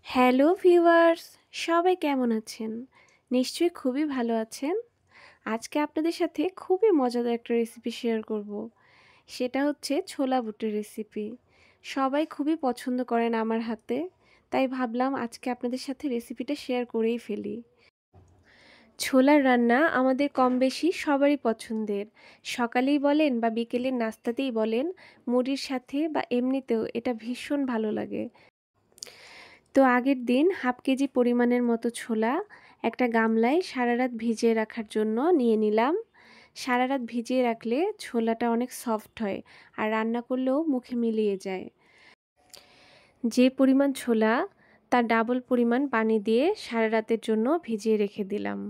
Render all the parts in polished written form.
Hello viewers, সবাই কেমন আছেন? নিশ্চয়ই খুবই ভালো আছেন। আজকে আপনাদের সাথে খুবই মজাদার একটা রেসিপি শেয়ার করব। সেটা হচ্ছে ছোলা বুটের রেসিপি। সবাই খুবই পছন্দ করেন আমার হাতে, তাই ভাবলাম আজকে আপনাদের সাথে রেসিপিটা শেয়ার করেই ফেলি। ছোলার রান্না আমাদের কম বেশি সবারই পছন্দের। সকালেই বলেন বা বিকেলের নাস্তাতেই বলেন, মুড়ির সাথে বা এমনিতেও এটা ভীষণ ভালো লাগে। তো আগের দিন হাফ কেজি পরিমাণের মতো ছোলা একটা গামলায় সারা রাত ভিজিয়ে রাখার জন্য নিয়ে নিলাম। সারা রাত ভিজিয়ে রাখলে ছোলাটা অনেক সফট হয় আর রান্না করলেও মুখে মিলিয়ে যায়। যে পরিমাণ ছোলা তার ডাবল পরিমাণ পানি দিয়ে সারা রাতের জন্য ভিজিয়ে রেখে দিলাম।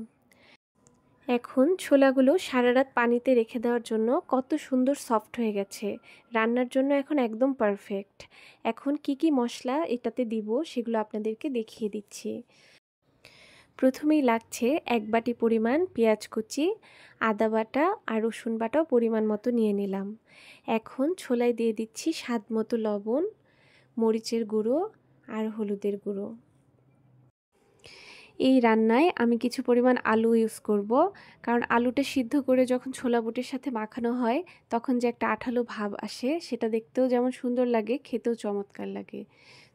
এখন ছোলাগুলো সারা রাত পানিতে রেখে দেওয়ার জন্য কত সুন্দর সফট হয়ে গেছে। রান্নার জন্য এখন একদম পারফেক্ট। এখন কি মশলা এটাতে দিব সেগুলো আপনাদেরকে দেখিয়ে দিচ্ছি। প্রথমেই লাগছে 1 বাটি পরিমাণ পেঁয়াজ কুচি, আদা বাটা আর রসুন বাটাও পরিমাণ মতো নিয়ে নিলাম। এখন ছোলায় দিয়ে দিচ্ছি স্বাদ মতো লবণ, মরিচের গুঁড়ো আর হলুদের গুঁড়ো। এই রান্নায় আমি কিছু পরিমাণ আলু ইউজ করব, কারণ আলুটা সিদ্ধ করে যখন ছোলা বুটের সাথে মাখানো হয় তখন যে একটা আঠালো ভাব আসে, সেটা দেখতেও যেমন সুন্দর লাগে, খেতেও চমৎকার লাগে।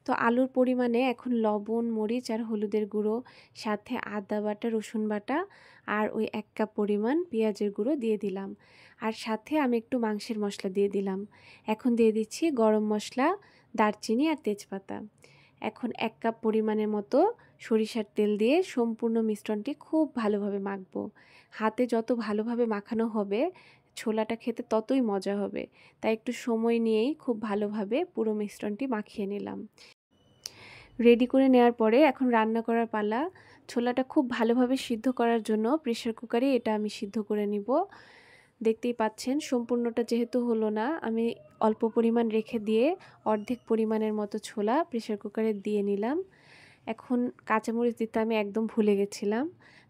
তো আলুর পরিমাণে এখন লবণ, মরিচ আর হলুদের গুঁড়ো, সাথে আদা বাটা, রসুন বাটা আর ওই 1 কাপ পরিমাণ পেঁয়াজের গুঁড়ো দিয়ে দিলাম। আর সাথে আমি একটু মাংসের মশলা দিয়ে দিলাম। এখন দিয়ে দিচ্ছি গরম মশলা, দারচিনি আর তেজপাতা। এখন 1 কাপ পরিমাণের মতো সরিষার তেল দিয়ে সম্পূর্ণ মিশ্রণটি খুব ভালোভাবে মাখবো। হাতে যত ভালোভাবে মাখানো হবে ছোলাটা খেতে ততই মজা হবে, তাই একটু সময় নিয়েই খুব ভালোভাবে পুরো মিশ্রণটি মাখিয়ে নিলাম। রেডি করে নেওয়ার পরে এখন রান্না করার পালা। ছোলাটা খুব ভালোভাবে সিদ্ধ করার জন্য প্রেসার কুকারে এটা আমি সিদ্ধ করে নিব। দেখতেই পাচ্ছেন সম্পূর্ণটা যেহেতু হলো না, আমি অল্প পরিমাণ রেখে দিয়ে অর্ধেক পরিমাণের মতো ছোলা প্রেসার কুকারে দিয়ে নিলাম। এখন কাঁচামরিচ দিতে আমি একদম ভুলে গেছিলাম,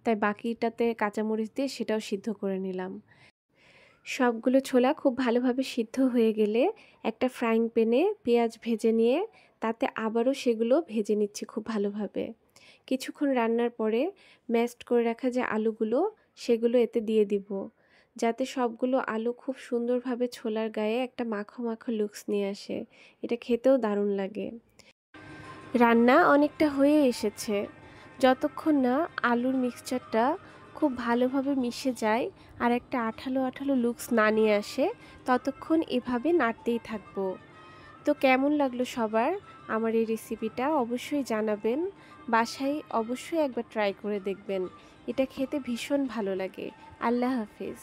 তাই বাকিটাতে কাঁচামরিচ দিয়ে সেটাও সিদ্ধ করে নিলাম। সবগুলো ছোলা খুব ভালোভাবে সিদ্ধ হয়ে গেলে একটা ফ্রাইং প্যানে পেঁয়াজ ভেজে নিয়ে তাতে আবারও সেগুলো ভেজে নিচ্ছি খুব ভালোভাবে। কিছুক্ষণ রান্নার পরে ম্যাশড করে রাখা যে আলুগুলো সেগুলো এতে দিয়ে দিব, যাতে সবগুলো আলু খুব সুন্দরভাবে ছোলার গায়ে একটা মাখো মাখো লুকস নিয়ে আসে। এটা খেতেও দারুণ লাগে। রান্না অনেকটা হয়ে এসেছে। যতক্ষণ না আলুর মিক্সচারটা খুব ভালোভাবে মিশে যায় আর একটা আঠালো আঠালো লুকস না নিয়ে আসে, ততক্ষণ এভাবে নাড়তেই থাকবো। তো কেমন লাগলো সবার আমার এই রেসিপিটা অবশ্যই জানাবেন। বাসায় অবশ্যই একবার ট্রাই করে দেখবেন, এটা খেতে ভীষণ ভালো লাগে। আল্লাহ হাফিজ।